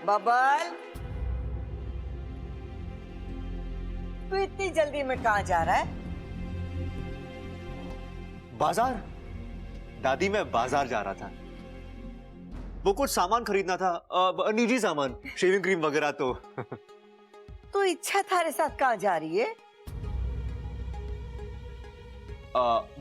Bubble, तू इतनी जल्दी में कहाँ जा रहा है? बाजार। दादी मैं बाजार जा रहा था, वो कुछ सामान खरीदना था, निजी सामान, शेविंग क्रीम वगैरह। तू इच्छा थारे साथ कहाँ जा रही है?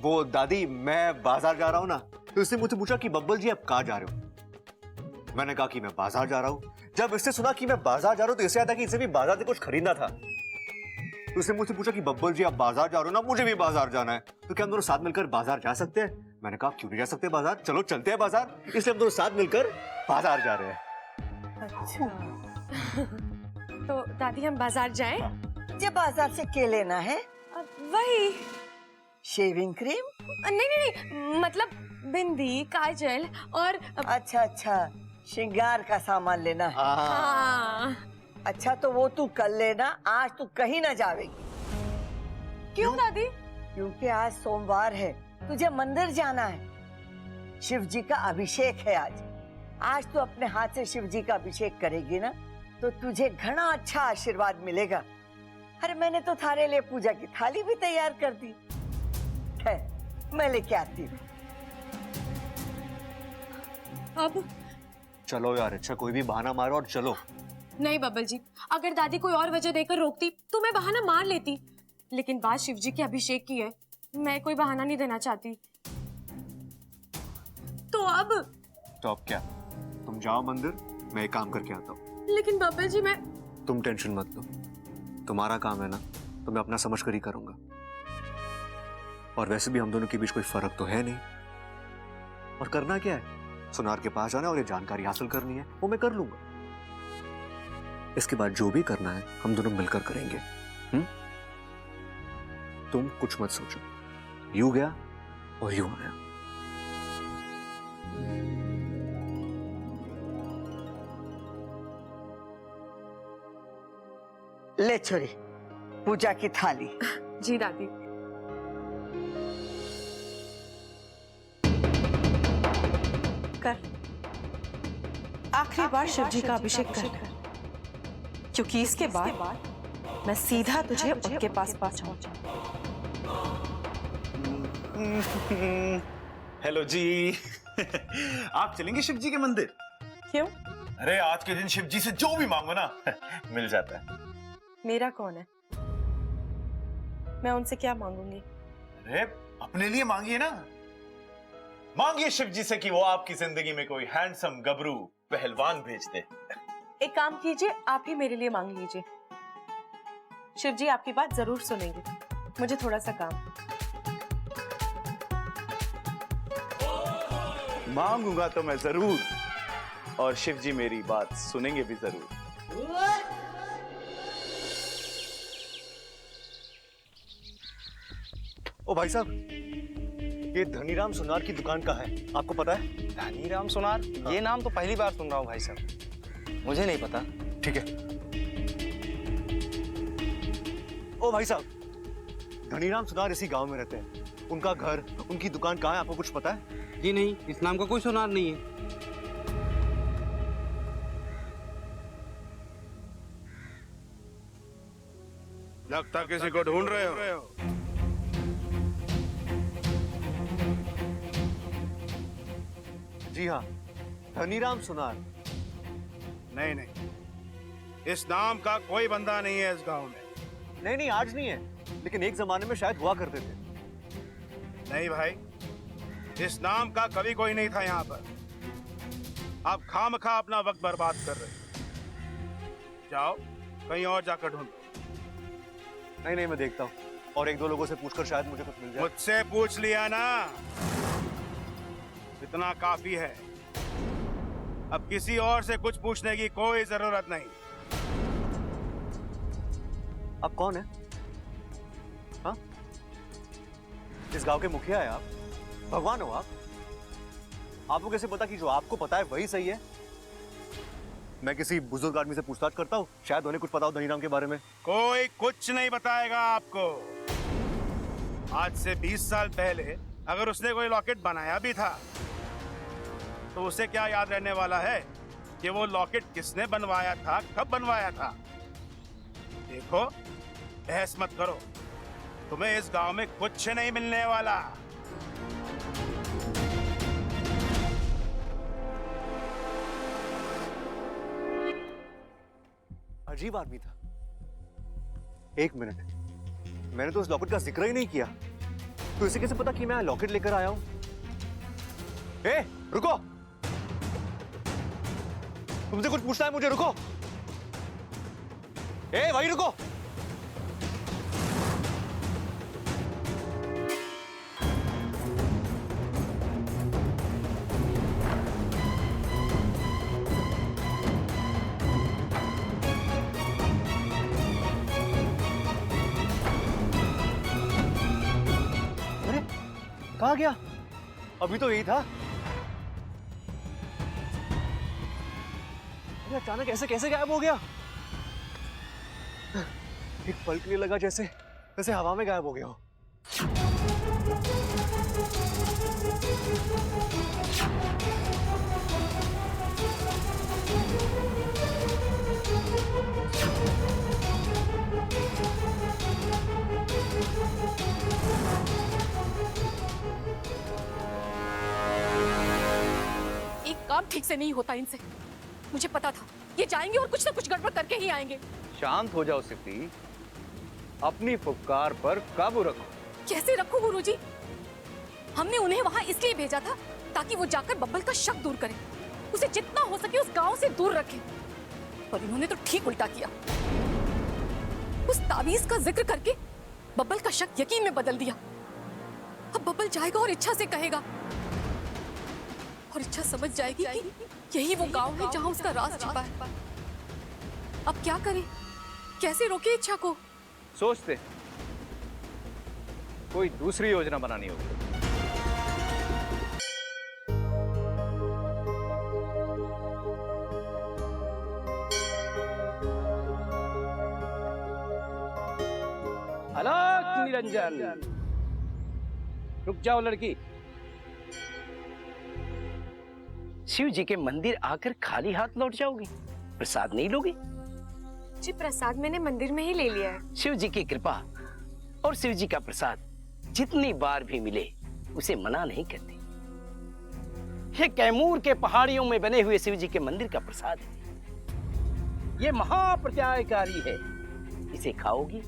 वो दादी मैं बाजार जा रहा हूँ ना, तो इसने मुझसे पूछा कि बब्बल जी आप कहाँ जा रहे हो। मैंने कहा कि मैं बाजार जा रहा हूँ। जब इसने सुना कि मैं बाजार जा रहा हूँ तो इसे याद था कि इसे भी बाजार से कुछ खरीदना था। तो उसने मुझसे पूछा कि बब्बल जी आप बाजार जा रहे हो ना, मुझे भी बाजार जाना है, तो क्या हम दोनों साथ मिलकर बाजार जा सकते हैं? मैंने कहा क्यों नहीं जा सकते बाजार, चलो चलते हैं बाजार। इसलिए हम दोनों साथ मिलकर बाजार जा रहे हैं। अच्छा। तो दादी हम बाजार जाएं? जब बाजार से क्या लेना है? वही शेविंग क्रीम? नहीं नहीं नहीं, मतलब बिंदी, काजल और अच्छा अच्छा, श्रृंगार का सामान लेना है। हाँ। अच्छा तो वो तू कल लेना, आज तू कहीं ना जावेगी। क्यों दादी? क्योंकि आज सोमवार है, तुझे मंदिर जाना है। शिव जी का अभिषेक है आज। आज तू अपने हाथ से शिव जी का अभिषेक करेगी ना, तो तुझे घना अच्छा आशीर्वाद मिलेगा। अरे मैंने तो थारे लिए पूजा की थाली भी तैयार कर दी है, मैं लेके आती हूँ। अब चलो यार, अच्छा कोई भी बहाना मारो और चलो। नहीं बब्बल जी, अगर दादी कोई और वजह देकर रोकती तो मैं बहाना मार लेती, लेकिन बात शिव जी के अभिषेक की है, मैं कोई बहाना नहीं देना चाहती। तो अब क्या, तुम जाओ मंदिर, मैं एक काम करके आता हूँ। लेकिन बब्बल जी मैं तुम टेंशन मत लो, तुम्हारा काम है ना, तो मैं अपना समझ कर ही करूंगा। और वैसे भी हम दोनों के बीच कोई फर्क तो है नहीं, और करना क्या है, सुनार के पास जाना और ये जानकारी हासिल करनी है, वो मैं कर लूंगा। इसके बाद जो भी करना है हम दोनों मिलकर करेंगे। तुम कुछ मत सोचो, यूं गया और यूं आया। ले छोरी, पूजा की थाली। जी दादी। कर आखिरी बार शिव जी का अभिषेक कर, क्योंकि इसके बाद मैं सीधा तुझे उनके पास पहुंचाऊंगा। हेलो जी। आप चलेंगे शिव जी के मंदिर? क्यों? अरे आज के दिन शिव जी से जो भी मांगो ना मिल जाता है। मेरा कौन है? मैं उनसे क्या मांगूंगी? अरे अपने लिए मांगिए ना, मांगिए शिव जी से कि वो आपकी जिंदगी में कोई हैंडसम गबरू पहलवान भेज दे। एक काम कीजिए, आप ही मेरे लिए मांग लीजिए। शिव जी आपकी बात जरूर सुनेंगे। मुझे थोड़ा सा काम। मांगूंगा तो मैं जरूर, और शिव जी मेरी बात सुनेंगे भी जरूर। ओ भाई साहब, ये धनीराम सुनार की दुकान का है, आपको पता है? धनीराम सुनार? ये नाम तो पहली बार सुन रहा हूँ भाई साहब, मुझे नहीं पता। ठीक है। ओ भाई साहब, धनीराम सुनार इसी गांव में रहते हैं। उनका घर, उनकी दुकान कहाँ है, आपको कुछ पता है? जी नहीं, इस नाम का कोई सुनार नहीं है। लगता किसी को ढूंढ रहे हो। जी हाँ, धनीराम सुनार। नहीं नहीं, इस नाम का कोई बंदा नहीं है इस गांव में। नहीं नहीं, आज नहीं है, लेकिन एक जमाने में शायद हुआ करते थे। नहीं भाई, इस नाम का कभी कोई नहीं था यहाँ पर। आप खामखा अपना वक्त बर्बाद कर रहे हो। जाओ कहीं और जाकर ढूंढो। नहीं नहीं, मैं देखता हूँ, और एक दो लोगों से पूछकर शायद मुझे कुछ मिल जाए। मुझसे पूछ लिया ना, इतना काफी है। अब किसी और से कुछ पूछने की कोई जरूरत नहीं। आप कौन है? हाँ? इस गांव के मुखिया है आप? भगवान हो आप? आपको कैसे पता कि जो आपको पता है वही सही है? मैं किसी बुजुर्ग आदमी से पूछताछ करता हूँ, शायद उन्हें कुछ पता हो धनीराम के बारे में। कोई कुछ नहीं बताएगा आपको। आज से 20 साल पहले अगर उसने कोई लॉकेट बनाया भी था तो उसे क्या याद रहने वाला है कि वो लॉकेट किसने बनवाया था, कब बनवाया था। देखो, बहस मत करो, तुम्हें इस गांव में कुछ नहीं मिलने वाला। अजीब आदमी था। एक मिनट, मैंने तो उस लॉकेट का जिक्र ही नहीं किया, तो इसे कैसे पता कि मैं लॉकेट लेकर आया हूं? ए, रुको, तुमसे कुछ पूछना है मुझे, रुको। ए भाई रुको। अरे कहाँ गया? अभी तो यही था। अरे अचानक ऐसे कैसे गायब हो गया? एक पल के लिए लगा जैसे जैसे हवा में गायब हो गया हो। एक काम ठीक से नहीं होता इनसे। मुझे पता था ये जाएंगे और कुछ ना कुछ गड़बड़ करके ही आएंगे। शांत हो जाओ सिप्ती, अपनी पुकार पर काबू रखो। कैसे रखूं गुरुजी? हमने उन्हें वहां इसलिए भेजा था ताकि वो जाकर बब्बल का शक दूर करें, उसे जितना हो सके उस गांव से दूर रखें। पर इन्होंने तो ठीक उल्टा किया। उस तावीज का जिक्र करके बब्बल का शक यकीन में बदल दिया। अब बब्बल जाएगा और इच्छा से कहेगा, और इच्छा समझ जाएगी कि यही वो गांव है जहां उसका राज छिपा है। अब क्या करें? कैसे रोके इच्छा को? सोचते कोई दूसरी योजना बनानी होगी। अलग निरंजन, रुक जाओ लड़की। शिव जी के मंदिर आकर खाली हाथ लौट जाओगी? प्रसाद नहीं लोगी? जी प्रसाद मैंने मंदिर में ही ले लिया है। शिव जी की कृपा और शिव जी का प्रसाद जितनी बार भी मिले उसे मना नहीं करते। ये कैमूर के पहाड़ियों में बने हुए शिव जी के मंदिर का प्रसाद है। ये महाप्रत्यायकारी है। इसे खाओगी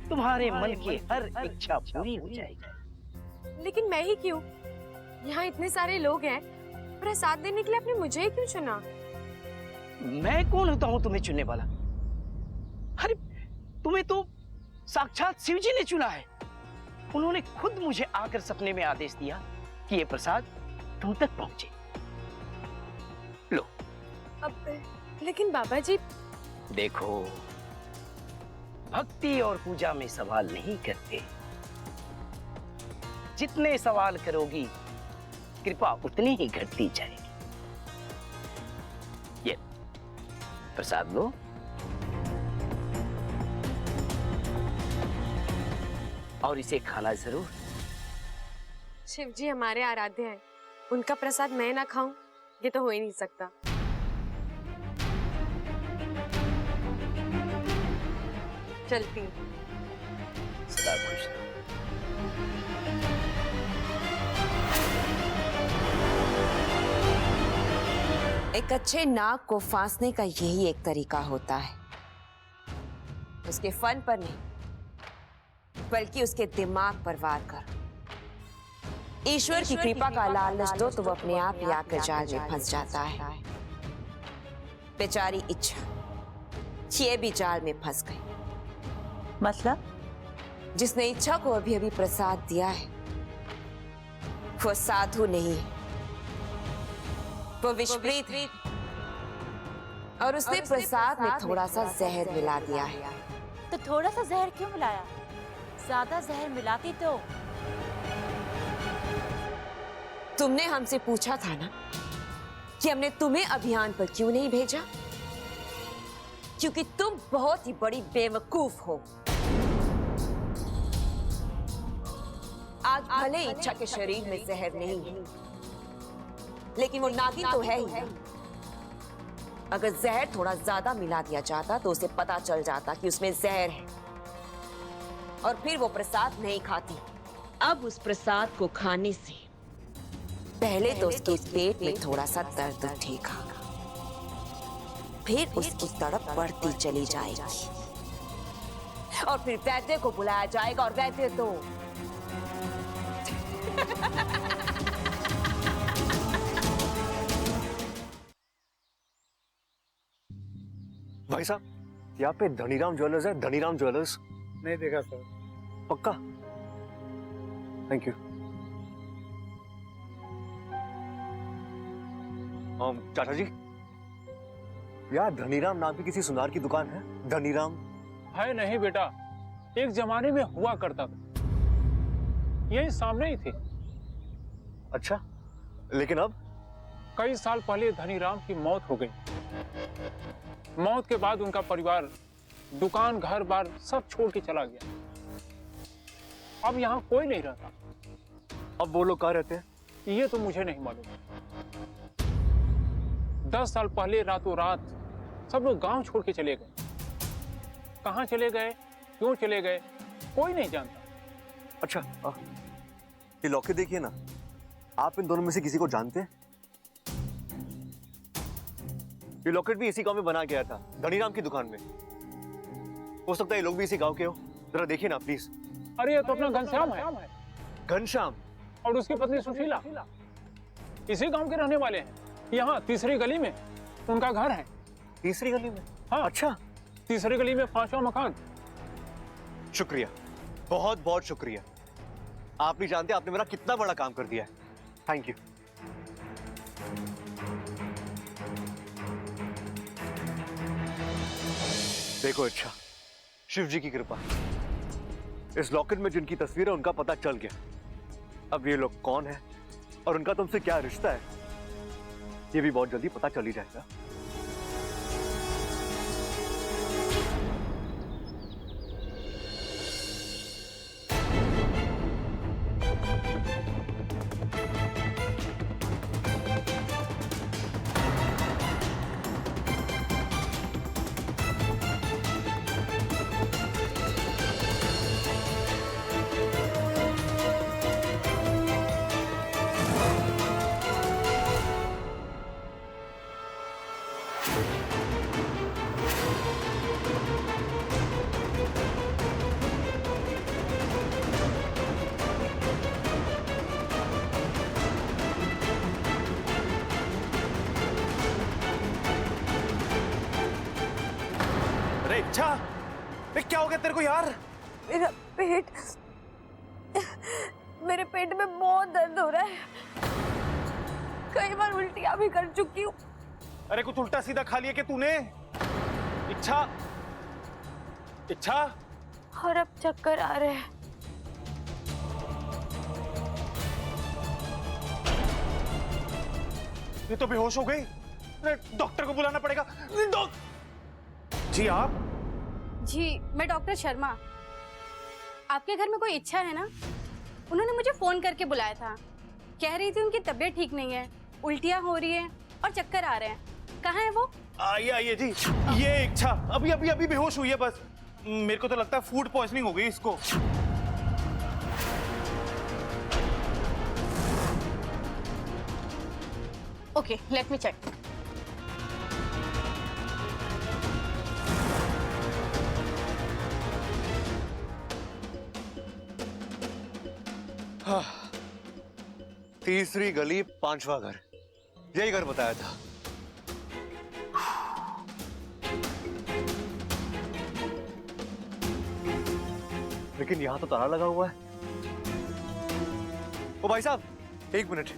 तुम्हारे मन की हर इच्छा पूरी हो जाएगी। लेकिन मैं ही क्यों? यहाँ इतने सारे लोग हैं, प्रसाद देने के लिए आपने मुझे ही क्यों चुना? मैं कौन होता हूँ तुम्हें चुनने वाला? अरे तुम्हें तो साक्षात शिव जी ने चुना है। उन्होंने खुद मुझे आकर सपने में आदेश दिया कि ये प्रसाद तुम तक पहुंचे। लो। अब लेकिन बाबा जी। देखो, भक्ति और पूजा में सवाल नहीं करते। जितने सवाल करोगी कृपा उतनी ही घटती जाएगी। ये प्रसाद लो। और इसे खाना जरूर। शिव जी हमारे आराध्य हैं, उनका प्रसाद मैं ना खाऊं ये तो हो ही नहीं सकता। चलती हूँ। सदा खुश रहो। एक अच्छे नाग को फांसने का यही एक तरीका होता है। उसके फन पर नहीं बल्कि उसके दिमाग पर वार करो। ईश्वर की कृपा का लालच दो तो वो अपने आप ही आकर जाल में फंस जाता है। बेचारी इच्छा ये भी जाल में फंस गई। मतलब? जिसने इच्छा को अभी अभी प्रसाद दिया है वो साधु नहीं, वो विषप्रीत, और उसने प्रसाद में थोड़ा सा जहर मिला दिया है। तो थोड़ा सा जहर क्यों मिलाया? ज्यादा जहर मिलाती तो। तुमने हमसे पूछा था ना कि हमने तुम्हें अभियान पर क्यों नहीं भेजा? क्योंकि तुम बहुत ही बड़ी बेवकूफ हो। आज भले इच्छा के शरीर में जहर नहीं है, लेकिन वो नागिन तो है ही। अगर जहर थोड़ा ज्यादा मिला दिया जाता तो उसे पता चल जाता कि उसमें जहर है, और फिर वो प्रसाद नहीं खाती। अब उस प्रसाद को खाने से पहले तो उसके पेट में थोड़ा सा दर्द उठेगा, फिर उसकी तड़प बढ़ती चली जाएगी, और फिर वैद्य को बुलाया जाएगा, और वैद्य तो भाई साहब, यहाँ पे धनीराम ज्वेलर्स है, धनीराम ज्वेलर्स। नहीं देखा सर। पक्का? Thank you. चाचा जी, यार धनीराम नाम की किसी सुनार की दुकान है? धनीराम है नहीं बेटा, एक जमाने में हुआ करता था, यही सामने ही थे। अच्छा, लेकिन अब? कई साल पहले धनीराम की मौत हो गई। मौत के बाद उनका परिवार दुकान घर बार सब छोड़ के चला गया। अब यहाँ कोई नहीं रहता। अब वो लोग कहाँ रहते हैं? ये तो मुझे नहीं मालूम। 10 साल पहले रातों रात सब लोग गांव छोड़ के चले गए। कहाँ चले गए, क्यों चले गए, कोई नहीं जानता। अच्छा, ये लॉकेट देखिए ना, आप इन दोनों में से किसी को जानते हैं? ये लॉकेट भी इसी गांव में बना गया था, धनीराम की दुकान में। हो सकता है ये लोग भी इसी गांव के हो। जरा देखिए ना प्लीज। अरे ये तो अपना घनश्याम है। घनश्याम और उसकी पत्नी सुशीला इसी गांव के रहने वाले हैं। यहाँ तीसरी गली में उनका घर है। तीसरी गली में? हाँ। अच्छा, तीसरी गली में 5वां मकान। शुक्रिया, बहुत बहुत शुक्रिया। आप नहीं जानते आपने मेरा कितना बड़ा काम कर दिया है। Thank you. देखो अच्छा, शिव जी की कृपा, इस लॉकेट में जिनकी तस्वीर है उनका पता चल गया। अब ये लोग कौन है और उनका तुमसे क्या रिश्ता है, ये भी बहुत जल्दी पता चल ही जाएगा। इच्छा, क्या हो गया तेरे को यार? मेरा पेट, मेरे पेट में बहुत दर्द हो रहा है। कई बार उल्टियां भी कर चुकी हूँ। अरे कुछ उल्टा सीधा खा लिया क्या तूने? इच्छा, इच्छा। और अब चक्कर आ रहे हैं। ये तो बेहोश हो गई। डॉक्टर को बुलाना पड़ेगा। जी आप? जी मैं डॉक्टर शर्मा। आपके घर में कोई इच्छा है ना? उन्होंने मुझे फोन करके बुलाया था। कह रही थी उनकी तबीयत ठीक नहीं है, उल्टियां हो रही है और चक्कर आ रहे हैं। कहाँ है वो? आइए आइए जी। ये इच्छा अभी अभी अभी बेहोश हुई है बस। मेरे को तो लगता है फूड पॉइजनिंग हो गई इसको। Okay, let me check. तीसरी गली 5वां घर, यही घर बताया था। लेकिन यहां तो ताला लगा हुआ है। ओ भाई साहब, एक मिनट।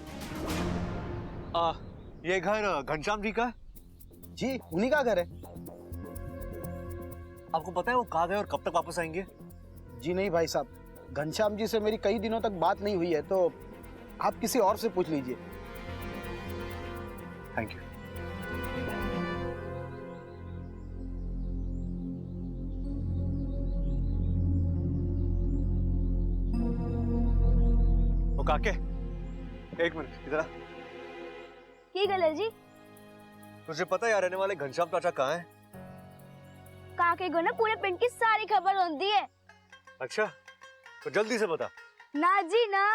ये घर घनश्याम जी का है? जी उन्हीं का घर है। आपको पता है वो कहाँ गए और कब तक वापस आएंगे? जी नहीं भाई साहब, घनश्याम जी से मेरी कई दिनों तक बात नहीं हुई है, तो आप किसी और से पूछ लीजिए। Thank you. ओ काके, एक मिनट इधर आ। की गल है जी? तुझे पता है यार रहने वाले घनश्याम चाचा कहाँ हैं? काके को ना पूरे पिंड की सारी खबर होती है। अच्छा, तो जल्दी से बता। ना जी ना,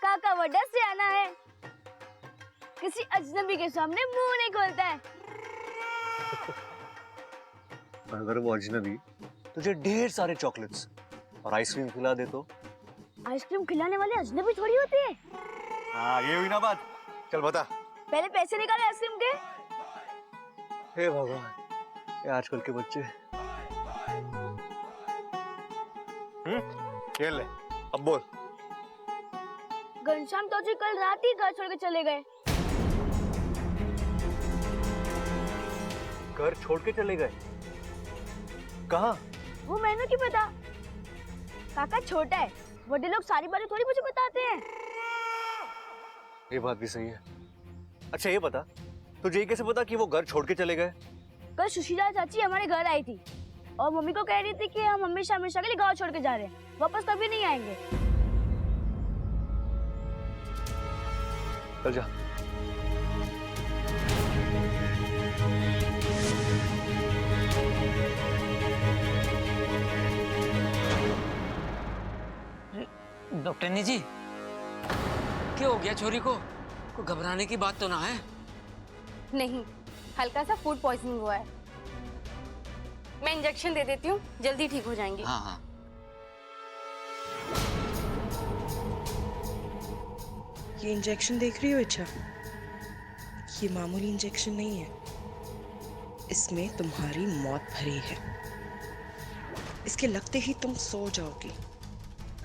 काका बड़ा सियाना है, किसी अजनबी के सामने मुंह नहीं खोलता है। अगर वो अजनबी तुझे ढेर सारे चॉकलेट्स और आइसक्रीम खिला दे तो? आइसक्रीम खिलाने वाले अजनबी थोड़ी होते हैं। हाँ, ये हुई ना बात। चल बता। पहले पैसे निकाले आइसक्रीम के। हे भगवान, ये आजकल के बच्चे। ये ले, अब बोल। घनश्याम तो जी कल रात ही घर छोड़ के चले गए। घर छोड़ के चले गए? कहाँ? वो मैंने क्यों पता? काका छोटा है, बड़े लोग सारी बातें थोड़ी मुझे बताते हैं। ये बात भी सही है। अच्छा ये बता, तुझे ये कैसे पता कि वो घर छोड़ के चले गए? कल सुशीला चाची हमारे घर आई थी और मम्मी को कह रही थी कि हम हमेशा हमेशा के लिए गांव छोड़ के जा रहे हैं, वापस कभी नहीं आएंगे। चल जा। डॉक्टरनी जी, क्या हो गया छोरी को? कोई घबराने की बात तो ना है? नहीं, हल्का सा फूड पॉइजनिंग हुआ है। मैं इंजेक्शन दे देती हूँ, जल्दी ठीक हो जाएंगी। हाँ हाँ। ये इंजेक्शन देख रही हो इच्छा? ये मामूली इंजेक्शन नहीं है, इसमें तुम्हारी मौत भरी है। इसके लगते ही तुम सो जाओगी,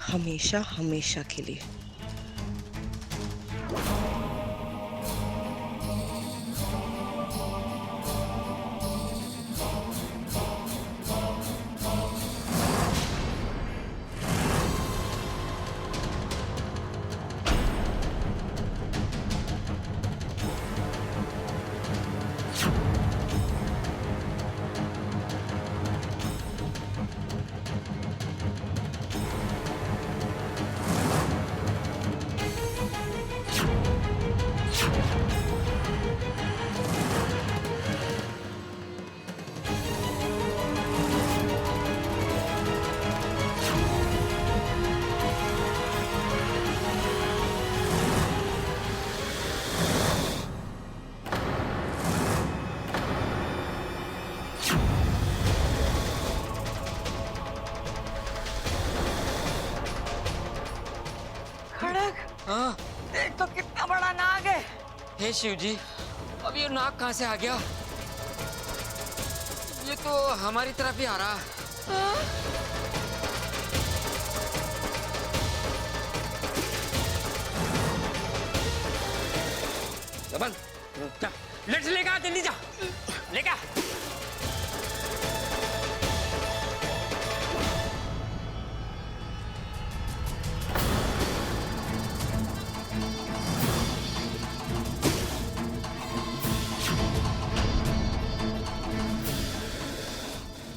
हमेशा हमेशा के लिए। हाँ? देख तो कितना बड़ा नाग है। हे शिव जी, अब ये नाग कहाँ से आ गया? ये तो हमारी तरफ ही आ रहा है। जा, लेट्स लेगा, जल्दी जा, लेगा।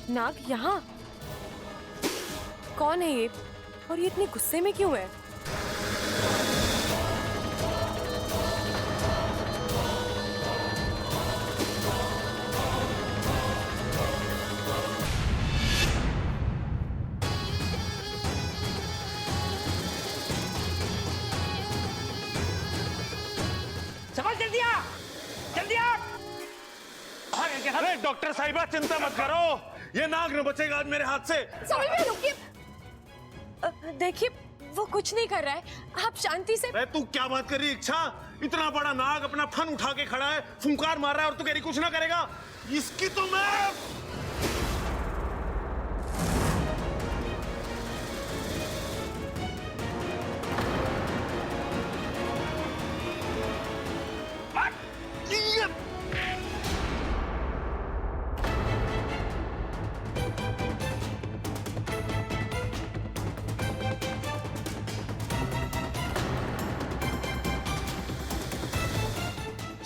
नाग यहाँ? कौन है ये और ये इतने गुस्से में क्यों है? समझ, जल्दी आ, जल्दी आ। अरे डॉक्टर साहिबा, चिंता मत करो, ये नाग न बचेगा आज मेरे हाथ से। समझ में रुकिए, देखिए वो कुछ नहीं कर रहा है, आप शांति से। अरे तू क्या बात कर रही है इच्छा? इतना बड़ा नाग अपना फन उठा के खड़ा है, फुंकार मार रहा है और तू कह रही कुछ ना करेगा? इसकी तो मैं...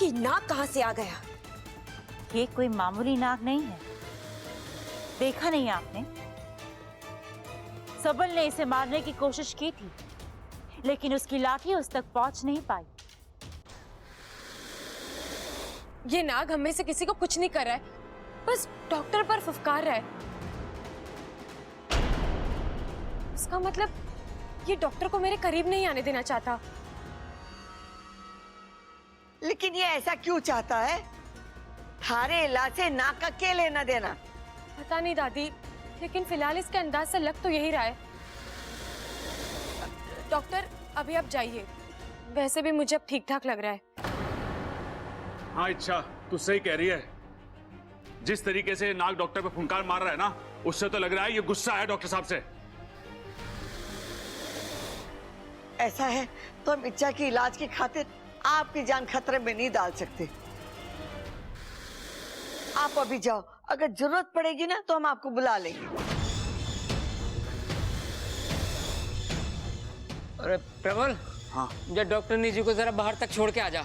ये नाग कहाँ से आ गया? ये कोई मामूली नाग नहीं है, देखा नहीं आपने? सबल ने इसे मारने की कोशिश की थी, लेकिन उसकी लाठी उस तक पहुंच नहीं पाई। ये नाग हम में से किसी को कुछ नहीं कर रहा है, बस डॉक्टर पर फुफकार रहा है। इसका मतलब ये डॉक्टर को मेरे करीब नहीं आने देना चाहता। लेकिन ये ऐसा क्यों चाहता है? थारे इलाज से नाक का क्या लेना देना? पता नहीं दादी, लेकिन फिलहाल इसके अंदाज से लग तो यही रहा है। डॉक्टर अभी आप जाइए, वैसे भी मुझे अब ठीक ठाक लग रहा है। हाँ इच्छा, तू सही कह रही है। जिस तरीके से नाग डॉक्टर पे फुंकार मार रहा है ना, उससे तो लग रहा है ये गुस्सा है डॉक्टर साहब से। ऐसा है तो हम इच्छा के इलाज की खातिर आपकी जान खतरे में नहीं डाल सकते। आप अभी जाओ, अगर जरूरत पड़ेगी ना तो हम आपको बुला लेंगे। अरे प्रबल, हाँ जब डॉक्टर निजी को जरा बाहर तक छोड़ के आ जा।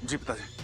जी पिताजी।